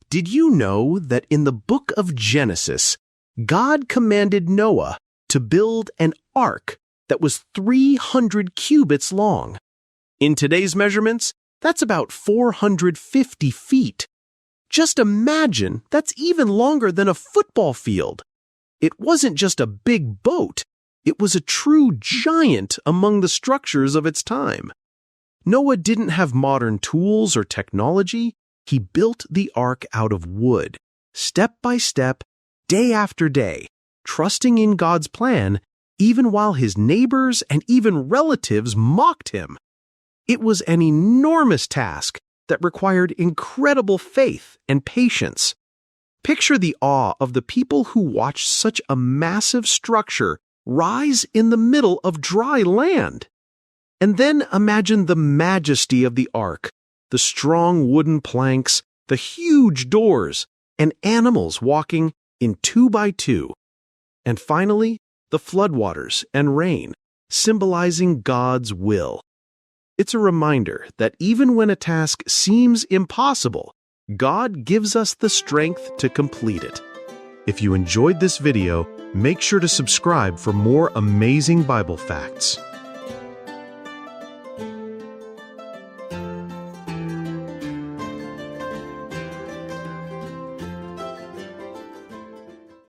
Did you know that in the book of Genesis, God commanded Noah to build an ark that was 300 cubits long? In today's measurements, that's about 450 feet. Just imagine, that's even longer than a football field. It wasn't just a big boat. It was a true giant among the structures of its time. Noah didn't have modern tools or technology. He built the ark out of wood, step by step, day after day, trusting in God's plan, even while his neighbors and even relatives mocked him. It was an enormous task that required incredible faith and patience. Picture the awe of the people who watched such a massive structure rise in the middle of dry land. And then imagine the majesty of the ark, the strong wooden planks, the huge doors, and animals walking in 2 by 2. And finally, the floodwaters and rain, symbolizing God's will. It's a reminder that even when a task seems impossible, God gives us the strength to complete it. If you enjoyed this video, make sure to subscribe for more amazing Bible facts.